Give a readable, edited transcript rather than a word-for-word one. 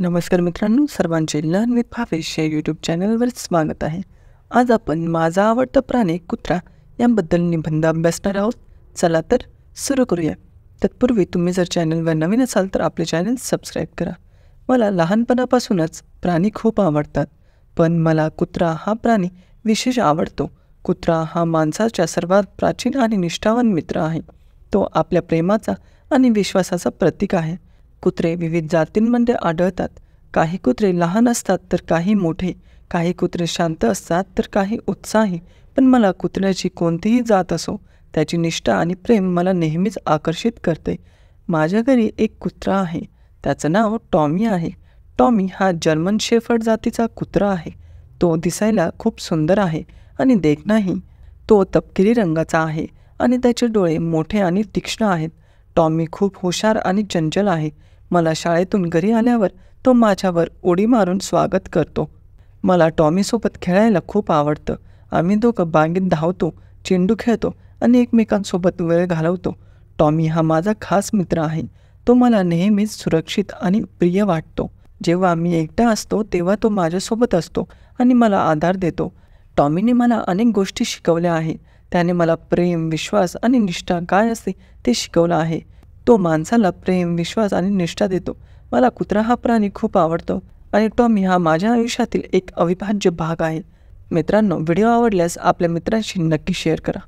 नमस्कार मित्रांनो, सर्वांचे लर्न विथ भावेश या यूट्यूब चॅनलवर स्वागत आहे. आज आपण माझा आवडता प्राणी कुत्रा याबद्दल निबंध अभ्यासणार आहोत. चला तर सुरू करूया. तत्पूर्वी तुम्ही जर चॅनलवर नवीन असाल तर आपले चॅनल सबस्क्राईब करा. मला लहानपणापासूनच प्राणी खूप आवडतात, पण मला कुत्रा हा प्राणी विशेष आवडतो. कुत्रा हा माणसाच्या सर्वात प्राचीन आणि निष्ठावान मित्र आहे. तो आपल्या प्रेमाचा आणि विश्वासाचा प्रतीक आहे. कुत्रे विविध जातींमध्ये आढळतात. काही कुत्रे लहान असतात तर काही मोठे. काही कुत्रे शांत असतात तर काही उत्साही. पण मला कुत्र्याची कोणतीही जात असो, त्याची निष्ठा आणि प्रेम मला नेहमीच आकर्षित करते. माझ्या घरी एक कुत्रा आहे. त्याचं नाव टॉमी आहे. टॉमी हा जर्मन शेफर्ड जातीचा कुत्रा आहे. तो दिसायला खूप सुंदर आहे आणि देखणाही. तो तपकिरी रंगाचा आहे आणि त्याचे डोळे मोठे आणि तीक्ष्ण आहेत. टॉमी खूप हुशार आणि चंचल आहे. मला शाळेतून घरी आल्यावर तो माझ्यावर उडी मारून स्वागत करतो. मला टॉमीसोबत खेळायला खूप आवडतं. आम्ही दोघं बागेत धावतो, चेंडू खेळतो आणि एकमेकांसोबत वेळ घालवतो. टॉमी हा माझा खास मित्र आहे. तो मला नेहमीच सुरक्षित आणि प्रिय वाटतो. जेव्हा मी एकटा असतो तेव्हा तो माझ्यासोबत असतो आणि मला आधार देतो. टॉमीने मला अनेक गोष्टी शिकवल्या आहेत. त्याने मला प्रेम, विश्वास आणि निष्ठा काय असते ते शिकवलं आहे. तो माणसाला प्रेम, विश्वास आणि निष्ठा देतो. मला कुत्रा हा प्राणी खूप आवडतो आणि टॉमी हा माझ्या आयुष्यातील एक अविभाज्य भाग आहे. मित्रांनो, व्हिडिओ आवडल्यास आपल्या मित्रांशी नक्की शेअर करा.